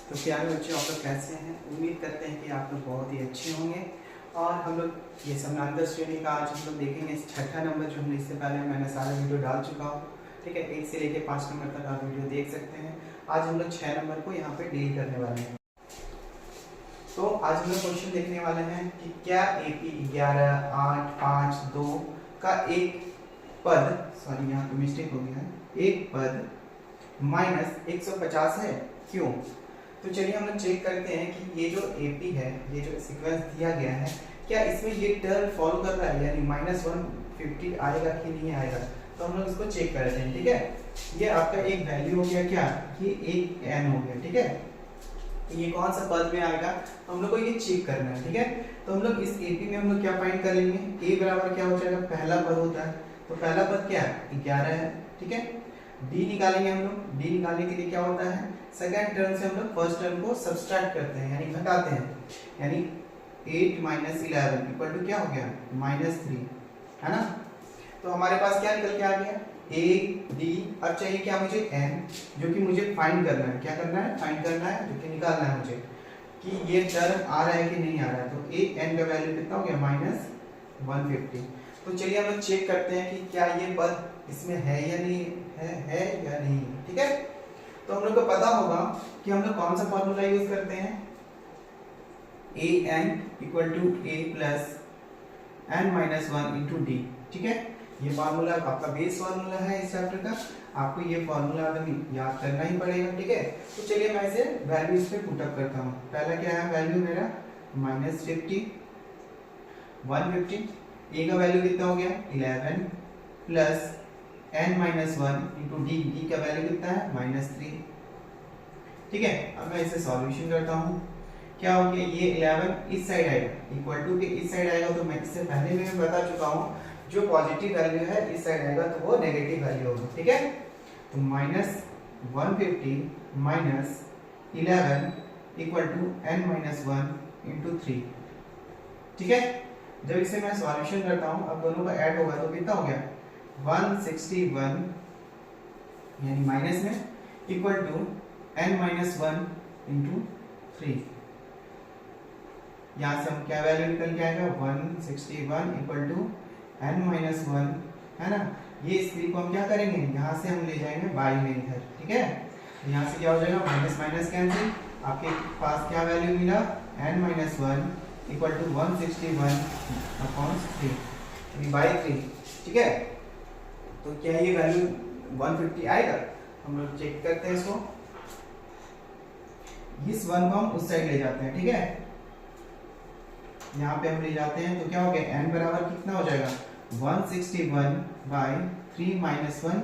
तो प्यारे बच्चों, आप लोग कैसे हैं? उम्मीद करते हैं कि आप लोग बहुत ही अच्छे होंगे। और हम लोग ये समानांतर श्रेणी का आज हम लोग देखेंगे छठा नंबर, जो हमने इससे पहले मैंने सारा वीडियो डाल चुका हूँ। ठीक है, 1 से लेकर 5 नंबर तक आप वीडियो देख सकते हैं। आज हम लोग 6 नंबर को यहाँ पे डील करने वाले हैं। तो आज हम लोग क्वेश्चन देखने वाले हैं कि क्या AP 11, 8, 5, 2 का एक पद, सॉरी यहाँ पे मिस्टेक हो गया है, एक पद -150 है, क्यों? तो चलिए हम लोग चेक करते हैं कि ये जो AP है, ये जो सीक्वेंस दिया गया है, क्या इसमें ये टर्म फॉलो कर रहा है, यानी -150 आएगा कि नहीं आएगा। तो हम लोग इसको चेक करते हैं। ठीक है, ये आपका एक वैल्यू हो गया, क्या ये एक n हो गया। ठीक है, ये कौन सा पद में आएगा, तो हम लोग को ये चेक करना है। ठीक है, तो हम लोग इस AP में हम लोग क्या फाइंड कर लेंगे, A बराबर क्या हो जाएगा, पहला पद होता है, तो पहला पद क्या है, 11 है। ठीक है, D निकालेंगे हम लोग, D निकालने के लिए क्या होता है, सेकंड टर्म से हम लोग फर्स्ट टर्म को सब्सट्रैक्ट करते हैं, यानी घटाते हैं, यानी 8 - 11 इक्वल टू क्या हो गया, -3, है ना। तो हमारे पास क्या निकल के आ गया, A D। अब चाहिए क्या मुझे, n, जो कि मुझे फाइंड करना है। क्या करना है, फाइंड करना है, जो कि निकालना है मुझे कि ये टर्म आ रहा है कि नहीं आ रहा है। तो A n का वैल्यू कितना हो गया, -150। तो चलिए हम लोग चेक करते हैं कि क्या ये पद इसमें है या नहीं है या नहीं। ठीक है, तो हम लोग को पता होगा कि हम लोग कौन सा फॉर्मूला यूज करते हैं, an equal to a plus n minus 1 into D. ठीक है, ये फार्मूला आपका बेस फार्मूला है इस चैप्टर का, आपको ये फार्मूला याद करना ही पड़ेगा। ठीक है, तो चलिए मैं इसे वैल्यू इस पे पुट अप करता हूँ। पहला क्या है वैल्यू मेरा, -50, 150, a का वैल्यू कितना हो गया, 11 plus n minus 1 into D, D का वैल्यू कितना है, -3। ठीक है, अब मैं इसे सॉल्यूशन करता हूँ। क्या हो गया, ये 11 इस साइड आएगा, इक्वल टू के इस साइड आएगा, तो मैं इससे पहले भी मैं बता चुका हूँ, जो पॉजिटिव वैल्यू है इस साइड आएगा तो वो नेगेटिव वैल्यू होगी। ठीक है, तो -150 minus 11 equal to n minus 1 into 3। ठीक है, जब इसे मैं सॉल्यूशन करता हूँ, अब दोनों का ऐड होगा तो कितना हो गया, 161, यानी माइनस में, equal to n minus 1 into 3। यहाँ से हम क्या वैल्यू निकल के आएगा, 161 इक्वल टू n माइनस 1, है ना। ये इस 3 को हम क्या करेंगे, यहाँ से हम ले जाएंगे बाई में इधर। ठीक है, यहाँ से क्या हो जाएगा, माइनस माइनस कैंसिल, आपके पास क्या वैल्यू मिला, n minus 1 equal to 161 upon 3 by 3। ठीक है, तो क्या ये वैल्यू 150 आएगा, हम लोग चेक करते हैं इसको। इस 1 को हम उस साइड ले जाते हैं। ठीक है, यहाँ पे हम ले जाते हैं, तो क्या हो गया, n बराबर कितना हो जाएगा, 161 बाई 3 माइनस 1,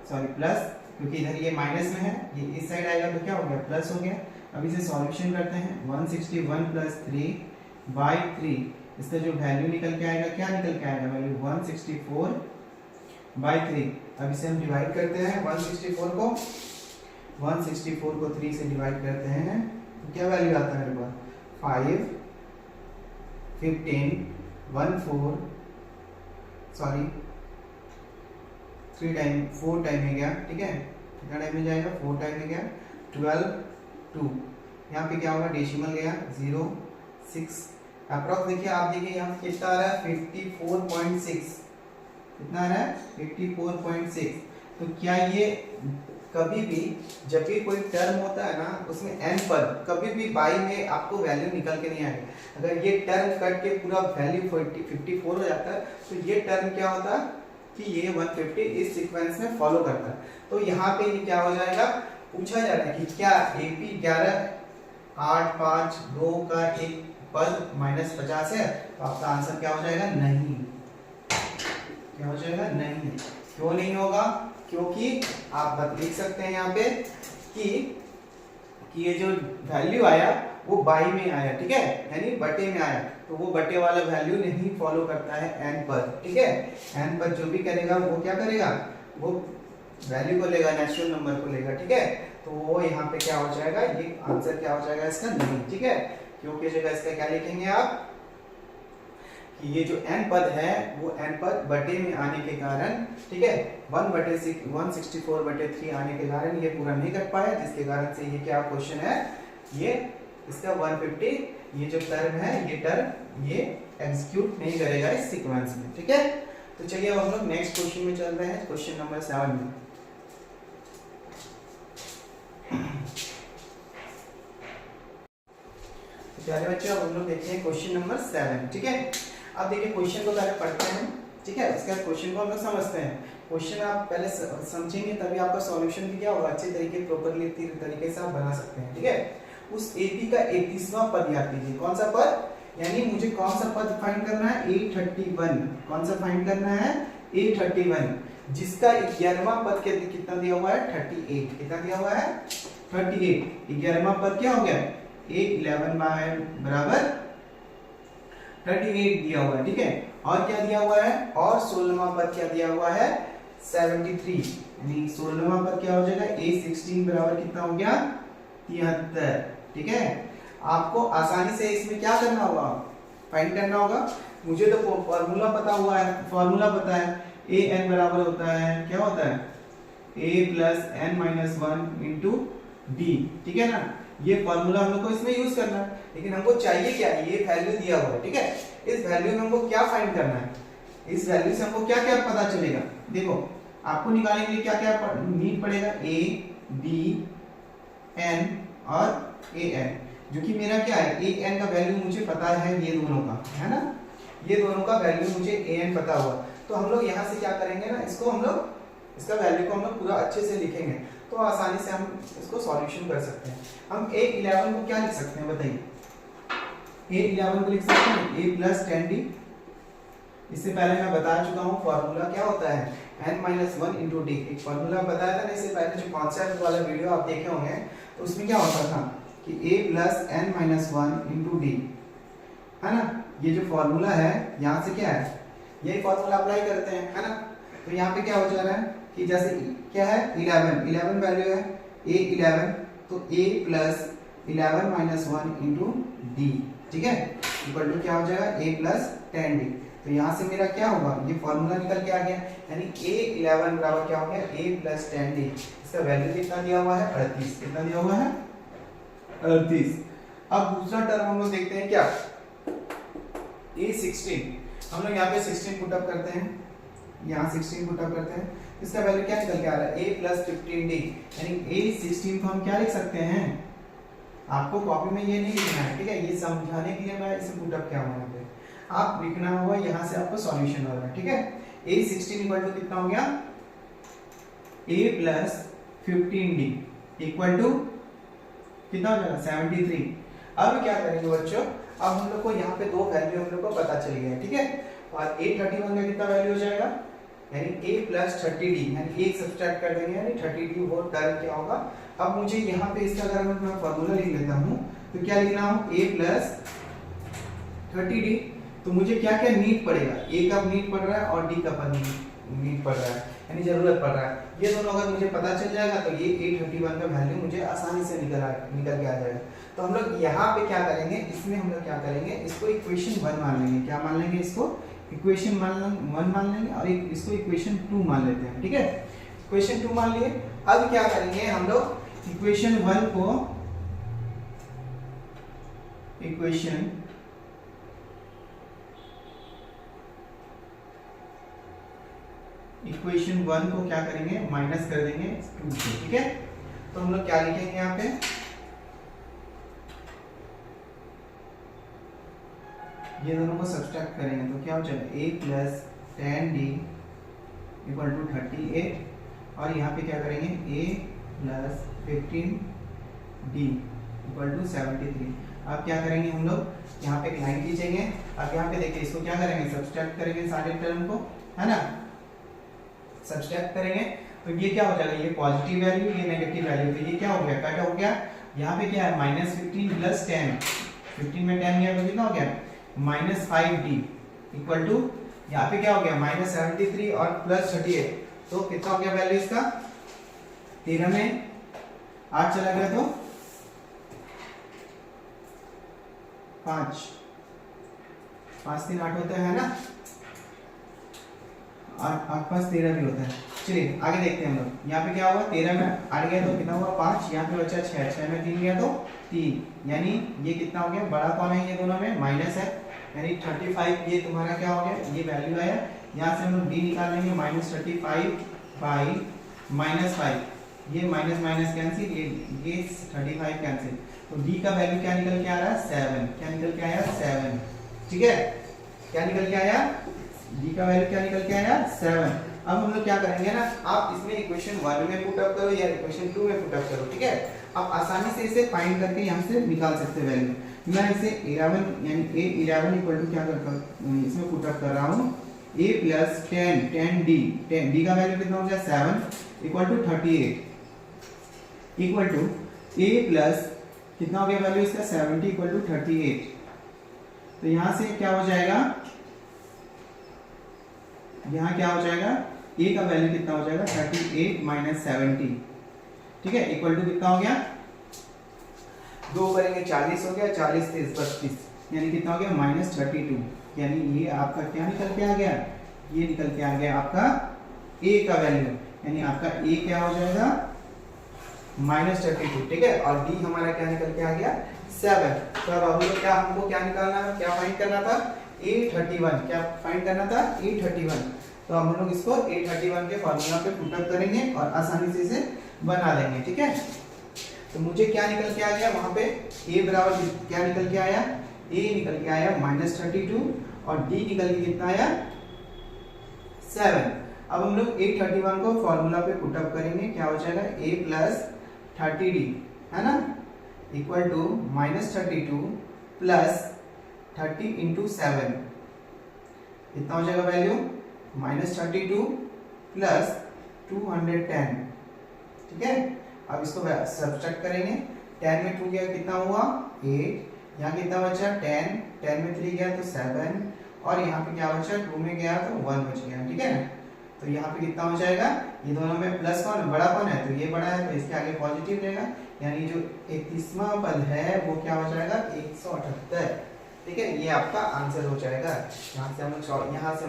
सॉरी प्लस, क्योंकि इधर ये माइनस में है, ये इस साइड आएगा तो क्या हो गया, प्लस हो गया। अब इसे सॉल्यूशन करते हैं, 161 प्लस 3 बाई 3, इसका जो वैल्यू निकल के आएगा, क्या निकल के आएगा, वैल्यू 164 बाई 3। अब इसे हम डिवाइड करते हैं, 164 को 3 से डिवाइड करते हैं, तो क्या वैल्यू आता है मेरे पास, 5 15 14, सॉरी 3 टाइम 4 टाइम में गया। ठीक है, कितना टाइम में जाएगा, 4 टाइम में गया, 12 2, यहाँ पे क्या होगा, डेसिमल गया 0 6, अप्रॉक्स देखिए, आप देखिए यहाँ कितना आ रहा है, 54.6, कितना आ रहा है, 54.6। तो क्या ये कभी भी जब भी कोई टर्म होता है ना, उसमें n पद कभी भी बाई में आपको वैल्यू निकल के नहीं आएगी। अगर ये टर्म कट के पूरा वैल्यू 54 हो जाता है, तो ये टर्म क्या होता है कि ये 150 इस सीक्वेंस में फॉलो करता है। तो यहाँ पे ये क्या हो जाएगा, पूछा जा रहा है कि क्या AP 11, 8, 5, 2 का एक पद -50 है, तो आपका आंसर क्या हो जाएगा, नहीं। क्या हो जाएगा, नहीं। क्यों नहीं होगा, क्योंकि आप लिख सकते हैं यहाँ पे कि ये जो वैल्यू आया वो बाई में आया। ठीक है, यानी बटे में आया, तो वो बटे वाला वैल्यू नहीं फॉलो करता है n पद। ठीक है, n पद जो भी करेगा वो क्या करेगा, वो वैल्यू को लेगा, नेचुरल नंबर को लेगा। ठीक है, तो वो यहाँ पे क्या हो जाएगा, ये आंसर क्या हो जाएगा इसका, नहीं। ठीक है, क्यों की जगह इसका क्या लिखेंगे आप, कि ये जो n पद है वो n पद बटे में आने के कारण, ठीक है, 1/164/3 आने के कारण ये पूरा नहीं कर पाया, जिसके कारण से ये क्या क्वेश्चन है, ये इसका 150 ये जो टर्म है ये एग्जीक्यूट नहीं करेगा इस सीक्वेंस में, ठीक है। तो चलिए अब हम लोग नेक्स्ट क्वेश्चन में चल रहे हैं, क्वेश्चन नंबर 7 में। तो प्यारे बच्चों अब हम लोग देखते हैं क्वेश्चन नंबर 7, ठीक है। अब देखिए क्वेश्चन को पहले पढ़ते हैं, ठीक है, उसके बाद क्वेश्चन को हम लोग समझते हैं। क्वेश्चन आप पहले समझेंगे तभी आपका सॉल्यूशन भी क्या होगा, अच्छे तरीके प्रॉपर्ली तरीके से आप बना सकते हैं, ठीक है। उस AP का 31वां पद याद कीजिए, कौन सा पद, यानी मुझे कौन सा पद फाइंड करना है, A31, कौन सा फाइंड करना है, A31, जिसका 11वां पद कितना दिया हुआ है, 38, कितना दिया हुआ है, 38, 11वां पद क्या हो गया, A11 बराबर 38 दिया हुआ है, ठीक है। और क्या दिया हुआ है, और 16वां पद क्या दिया हुआ है, 73, यानी 16वां पद क्या हो जाएगा, A16 बराबर कितना हो गया, 73, ठीक है। आपको आसानी से इसमें क्या करना होगा, फाइंड करना होगा। मुझे तो फॉर्मूला पता हुआ है, फॉर्मूला पता है, an बराबर होता है, क्या होता है, a plus n minus 1 into d, ठीक है ना। ये फॉर्मूला हम लोग को इसमें यूज करना है, लेकिन हमको चाहिए क्या, ये वैल्यू दिया हुआ है, ठीक है। इस वैल्यू में हमको क्या फाइंड करना है, इस वैल्यू से हमको क्या क्या पता चलेगा, देखो आपको निकालने के लिए क्या क्या नीड पड़ेगा, a b n और a n, जो कि मेरा क्या है, a n का वैल्यू मुझे पता है, ये दोनों का है ना, ये दोनों का वैल्यू मुझे a n पता हुआ। तो हम लोग यहाँ से क्या करेंगे ना, इसको हम लोग इसका वैल्यू को हम लोग पूरा अच्छे से लिखेंगे, तो आसानी से हम इसको सॉल्यूशन कर सकते हैं। हम A11 को क्या लिख सकते हैं बताइए, A11 को लिख सकते हैं a प्लस 10d, इससे पहले मैं बता चुका हूँ फॉर्मूला क्या होता है, n-1 इंटू डी, एक फॉर्मूला बताया था ना इससे पहले, जो कॉन्सेप्ट वाला वीडियो आप देखे होंगे, तो उसमें क्या होता था कि a plus n-1 into D, है ना। ये जो फॉर्मूला है यहाँ से क्या है, यही फॉर्मूला अप्लाई करते हैं, है ना। तो यहाँ पे क्या हो जा रहा है कि जैसे क्या है, 11 वैल्यू है A11, तो a plus 11 minus 1 into D, ठीक है, इक्वल टू क्या हो जाएगा, a प्लस 10d। तो यहाँ से मेरा क्या होगा, ये फॉर्मूला निकल के आ गया, यानी A11 बराबर क्या हो गया, a प्लस 10d, इसका वैल्यू कितना दिया हुआ है, 38, कितना दिया हुआ है, 38। अब दूसरा टर्म हम लोग देखते हैं क्या, A16, हम लोग यहाँ पे 16 पुट अप करते हैं, यहाँ 16 पुट अप करते हैं, इसका वैल्यू क्या निकल के आ रहा है, a प्लस 15d, यानी A16 को हम क्या लिख सकते हैं, आपको कॉपी में ये नहीं लिखना है, ठीक है, ये समझाने के लिए मैं इसे पुट अप किया हूं, यहाँ पे आप लिखना होगा, यहाँ से आपको सॉल्यूशन होगा, ठीक है। A16 इक्वल टू कितना हो गया, a plus 15d equal to कितना हो जाएगा, 73। अब क्या करेंगे बच्चों, अब हम लोग को यहाँ पे दो वैल्यू हम लोग को पता चल गया है, ठीक है। और A31 का कितना वैल्यू हो जाएगा, यानी a प्लस 30d, यानी एक सब्ट्रैक्ट कर देंगे, यानी 30d, वो टर्म क्या होगा। अब मुझे यहाँ पे इसका अगर मैं फॉर्मूला लिख लेता हूँ, तो क्या लिखना हो, a प्लस 30d, तो मुझे क्या क्या नीड पड़ेगा, a का नीड पड़ रहा है और d का नीड पड़ रहा है, यानी जरूरत पड़ रहा है। ये दोनों अगर मुझे पता चल जाएगा तो ये A31 का वैल्यू मुझे आसानी से निकल के आ जाएगा। तो हम लोग यहाँ पे क्या करेंगे, इसमें हम लोग क्या करेंगे, इसको इक्वेशन 1 मान लेंगे, क्या मान लेंगे, इसको इक्वेशन 1 मान लेंगे, और इसको इक्वेशन 2 मान लेते हैं, ठीक है। इक्वेशन 2 मान लिए। अब क्या करेंगे हम लोग, इक्वेशन 1 को इक्वेशन इक्वेशन 1 को क्या करेंगे, माइनस कर देंगे 2 से, ठीक है। तो हम लोग क्या लिखेंगे यहाँ पे, ये दोनों को सब्ट्रैक्ट करेंगे तो क्या हो जाएगा, a plus 10d equal to 38, और यहाँ पे क्या करेंगे, a plus 15d equal to 73। अब क्या करेंगे हम लोग, यहाँ पे एक लाइन खींचेंगे, अब यहाँ पे देखिए इसको क्या करेंगे, सब्ट्रैक्ट करेंगे सारे टर्म को, है ना, सब्ट्रैक्ट करेंगे तो ये क्या हो जाएगा, ये पॉजिटिव वैल्यू, ये नेगेटिव वैल्यू, तो ये क्या हो गया, कट हो गया। यहाँ पे क्या है, -15 प्लस 10, 15 में 10 गया तो कितना हो गया, -5d इक्वल टू, यहाँ पे क्या हो गया, -73 और प्लस 38, तो कितना हो गया वैल्यू इसका, 13 में 8 चला गया तो 5, 5 3 8 होता है ना, 8 5 13 भी होता है। चलिए आगे देखते हैं हम लोग। यहाँ पे क्या हुआ, 13 में 8 गया तो कितना हुआ 5, यहाँ पे बचा 6, 6 में 3 गया तो 3, यानी ये कितना हो गया, बड़ा कौन है ये दोनों में, माइनस है, यानी 35 ये तुम्हारा क्या हो गया, ये वैल्यू आया। यहाँ से हम लोग डी निकाल लेंगे, -35 बाई -5, ये माइनस माइनस कैंसिल, ये 35 कैंसिल, तो डी का वैल्यू क्या निकल के आ रहा है 7, क्या निकल के आया 7, ठीक है, क्या निकल के आया, डी का वैल्यू क्या निकल के आया 7। अब हम लोग क्या करेंगे ना, आप इसमें इक्वेशन 1 में पुट अप करो या इक्वेशन 2 में पुट अप करो, ठीक है, आप आसानी से इसे फाइंड करके यहाँ से निकाल सकते हैं वैल्यू। मैं इसे 11 यानी a11 इक्वल टू क्या करता हूँ, इसमें पुट अप कर रहा हूँ a प्लस 10 डी का वैल्यू कितना हो जाए 7 equal to 38 equal to a plus कितना हो गया वैल्यू इसका 70 इक्वल टू 38। तो यहाँ से क्या हो जाएगा, यहाँ क्या हो जाएगा, a का वैल्यू कितना हो जाएगा 38 माइनस 70, ठीक है, इक्वल टू कितना हो गया, 2 करेंगे 40 हो गया, 40 से 32, यानी कितना हो गया -32, यानी ये आपका क्या निकल के आ गया, ये निकल के आ गया आपका a का वैल्यू, यानी आपका a क्या हो जाएगा -32, ठीक है, और d हमारा क्या निकल के आ गया 7। तो अब हम लोग क्या, हमको क्या निकालना है, क्या फाइंड करना था A31, क्या फाइंड करना था A31। तो हम लोग इसको A31 के फॉर्मूला पे पुट अप करेंगे और आसानी से इसे बना लेंगे, ठीक है। तो मुझे क्या निकल के आ गया वहां पे, A बराबर क्या निकल के आया, A निकल के आया -32 और D निकल के कितना आया 7। अब हम लोग A31 को फॉर्मूला पे पुट अप करेंगे, क्या हो जाएगा A प्लस 30D है ना, इक्वल टू -32 प्लस 30 इंटू 7, कितना हो जाएगा वैल्यू -32 प्लस 210, ठीक है। अब इसको सब्ट्रैक्ट करेंगे, 10 में 2 गया कितना हुआ 8, यहाँ कितना बचा 10, 10 में 3 गया तो 7, और यहाँ पे क्या बचा 2 में गया तो 1 बच गया, ठीक है। तो यहाँ पे कितना हो जाएगा, ये दोनों में प्लस कौन है, बड़ा कौन है, तो ये बड़ा है, तो इसके आगे पॉजिटिव रहेगा, यानी जो 31वां पद है वो क्या हो जाएगा 178, ठीक है, ये आपका आंसर हो जाएगा। यहाँ से हम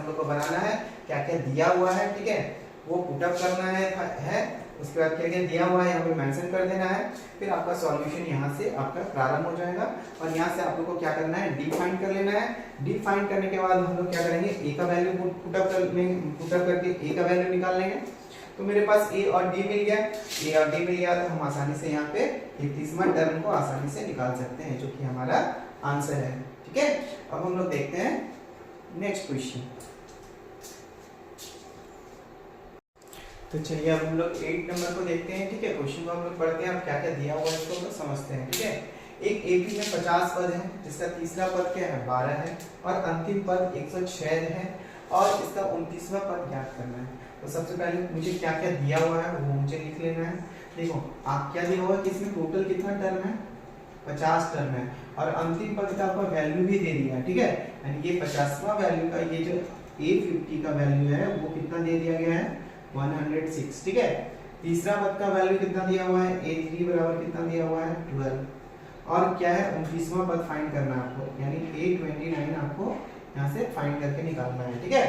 लोग को बनाना है, क्या क्या दिया हुआ है, ठीक है, वो पुट अप करना है, उसके बाद क्या क्या दिया हुआ है यहाँ पे मेंशन कर देना है, फिर आपका सॉल्यूशन यहाँ से आपका प्रारंभ हो जाएगा। और यहाँ से आप लोग को क्या करना है, डी फाइंड कर लेना है। डी फाइंड करने के बाद हम लोग क्या करेंगे, ए का वैल्यू पुट अप करके ए का वैल्यू निकाल लेंगे। तो मेरे पास ए और डी मिल गया, ए और डी मिल गया, तो हम आसानी से यहाँ पे 31वां टर्म को आसानी से निकाल सकते हैं, जो कि हमारा आंसर है, ठीक है। अब हम लोग देखते हैं नेक्स्ट क्वेश्चन। तो चलिए अब हम लोग 8 नंबर को देखते हैं, ठीक है। क्वेश्चन को हम लोग पढ़ते हैं, अब क्या क्या दिया हुआ है इसको तो समझते हैं, ठीक है। एक एपी में 50 पद है, जिसका तीसरा पद क्या है 12 है, और अंतिम पद 106 है, और इसका 29वां पद ज्ञात करना है। तो सबसे पहले मुझे क्या क्या दिया हुआ है वो मुझे लिख लेना है। देखो आप क्या दिया हुआ है कि इसमें टोटल कितना टर्म है 50 टर्म है, और अंतिम पद का आपका वैल्यू भी दे दिया है, ठीक है। यानी ये 50वां वैल्यू का ये जो A50 का वैल्यू है वो कितना दे दिया गया है 106, ठीक है। तीसरा पद का वैल्यू कितना दिया हुआ है A3 बराबर कितना दिया हुआ है 12, और क्या है 29वां पद फाइंड करना है आपको, यानी A29 आपको यहाँ से फाइंड करके निकालना है, ठीक है।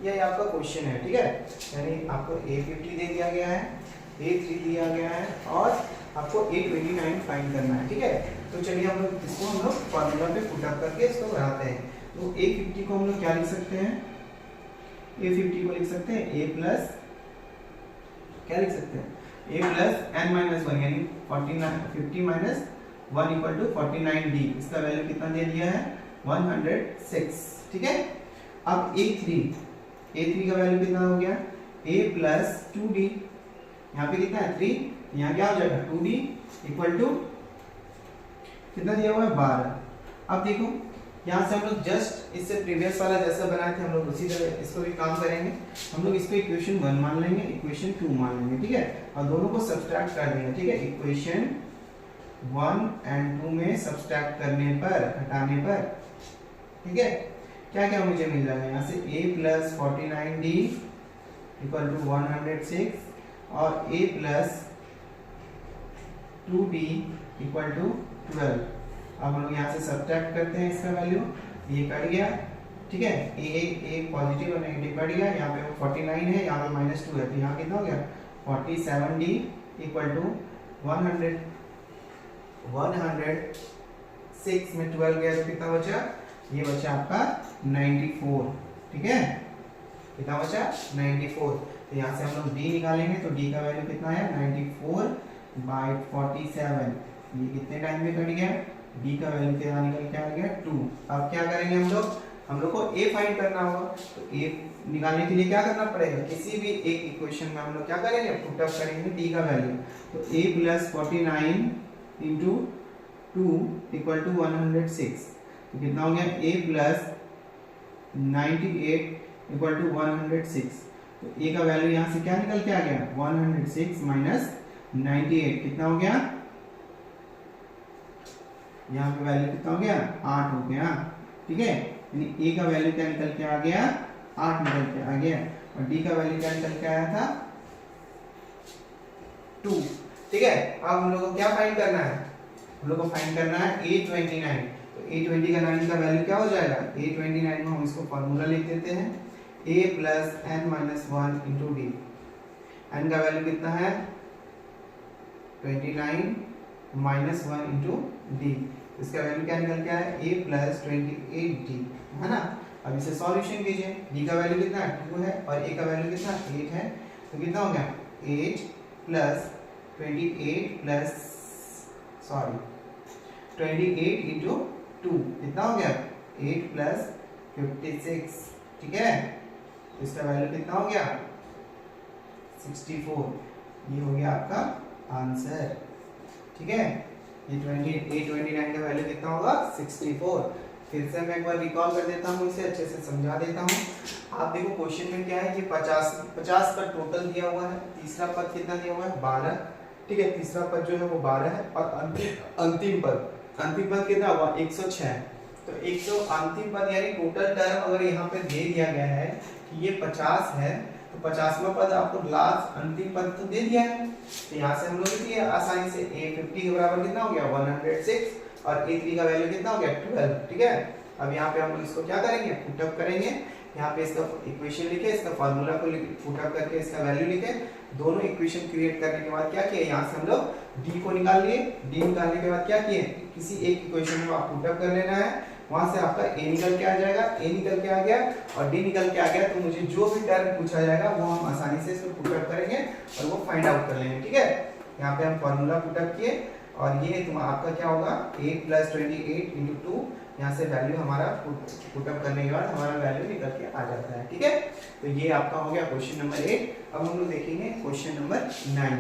यही आपका क्वेश्चन है, ठीक है। यानी आपको A50 दे दिया गया है, A3 दिया गया है, और आपको A29 फाइंड करना है, ठीक है। तो चलिए हम लोग इसको फॉर्मूला पे पुट अप करके इसको बनाते हैं। तो A50 को हम लोग क्या लिख सकते हैं, A50 को लिख सकते हैं A प्लस क्या लिख सकते हैं A प्लस n-1, यानी 50 माइनस 1 इक्वल टू 49D। इसका वैल्यू कितना दे दिया है 106, ठीक है। अब A3 का वैल्यू कितना हो गया A प्लस 2D, यहाँ पे कितना है 3, यहाँ क्या हो जाएगा 2D इक्वल टू कितना दिया हुआ है 12। अब देखो यहाँ से हम लोग जस्ट इससे प्रीवियस वाला जैसा बनाए थे हम लोग उसी तरह इसको भी काम करेंगे। हम लोग इसको इक्वेशन 1 मान लेंगे, इक्वेशन 2 मान लेंगे, ठीक है, और दोनों को सब्सट्रैक्ट कर देंगे, ठीक है। इक्वेशन 1 एंड 2 में सब्सट्रैक्ट करने पर, हटाने पर, ठीक है, क्या क्या मुझे मिल रहा है यहाँ से A plus 49D equal to 106 और A plus 2D equal to 12। अब हम लोग यहाँ से सब्ट्रैक्ट करते हैं इसका वैल्यू, ये कट गया, ठीक है, ए पॉजिटिव और नेगेटिव बढ़ गया, यहाँ पे 49 है, यहाँ पे -2 है, तो यहाँ कितना हो गया 47D इक्वल टू 100 106 में 12 गया तो कितना बचा, ये बचा आपका 94, ठीक है, कितना बचा 94। तो यहाँ से हम लोग d निकालेंगे तो d का वैल्यू कितना है 94/47, ये कितने टाइम में कट गया, d का वैल्यू क्या निकल के आ गया 2। अब क्या करेंगे हम लोग को a फाइंड करना होगा, तो a निकालने के लिए क्या करना पड़ेगा, किसी भी एक इक्वेशन में हम लोग क्या करेंगे पुट अप करेंगे d का वैल्यू, तो a + 49 * 2 = 106, तो कितना हो गया a + 98 = 106, तो a का वैल्यू यहाँ से क्या निकल के आ गया 106 - 98 कितना हो गया, यहाँ पे वैल्यू कितना हो गया 8 हो गया, ठीक है, यानी a का वैल्यू क्या निकल के आ गया 8 निकल के आ गया, और d का वैल्यू क्या निकल के आया था 2, ठीक है। अब हम लोग को क्या फाइंड करना है, हम लोग को फाइंड करना है a29, तो a29 का वैल्यू क्या हो जाएगा, a29 में हम इसको फॉर्मूला लिख देते हैं a + n - 1 * d, n का वैल्यू कितना है 29 - 1 * d, इसका वैल्यू क्या निकल के आया a + 28d, है ना। अब इसे सॉल्यूशन कीजिए, d का वैल्यू कितना है 2 है और a का वैल्यू कितना 8 है, तो कितना हो गया 8 + 28 * 2 कितना हो गया 8 + 56, ठीक है, तो इसका वैल्यू कितना हो गया 64, ये हो गया आपका आंसर, ठीक है। ये 29 का वैल्यू कितना होगा 64। फिर से मैं एक बार रिकॉल कर देता हूँ, इसे अच्छे से समझा देता हूँ। आप देखो क्वेश्चन में क्या है, ये 50 पद टोटल दिया हुआ है, तीसरा पद कितना दिया हुआ है 12, ठीक है, तीसरा पद जो है वो 12 है, और अंतिम पद कितना हुआ 106, तो 100 अंतिम पद यानी टोटल टर्म अगर यहाँ पे दे दिया गया है कि ये 50 है, तो 50वां पद आपको लास्ट अंतिम पद तो दे दिया है, तो यहाँ से हम लोग देखिए आसानी से a50 के बराबर कितना हो गया 106, और a3 का वैल्यू कितना हो गया 12, ठीक है। अब यहाँ पे हम लोग इसको क्या करेंगे पुट अप करेंगे, यहाँ पे इसका इक्वेशन लिखे, इसका फार्मूला को पुट अप करके इसका वैल्यू लिखे, दोनों इक्वेशन क्रिएट करने के बाद क्या किए, यहाँ से हम लोग d को निकाल लिए, d निकालने के बाद क्या किए, किसी एक इक्वेशन में आप पुट अप कर लेना है, वहां से आपका a निकल के आ जाएगा, a निकल के आ गया और d निकल के आ गया, तो मुझे जो भी टर्म पूछा जाएगा वो हम आसानी से इसको पुट अप करेंगे और वो फाइंड आउट कर लेंगे, ठीक है। यहाँ पे हम फार्मूला पुट अप किए, और ये आपका क्या होगा 8 + 28 * 2, यहाँ से वैल्यू हमारा पुट अप करने के बाद हमारा वैल्यू निकल के आ जाता है, ठीक है। तो ये आपका हो गया क्वेश्चन नंबर 8। अब हम लोग देखेंगे क्वेश्चन नंबर 9।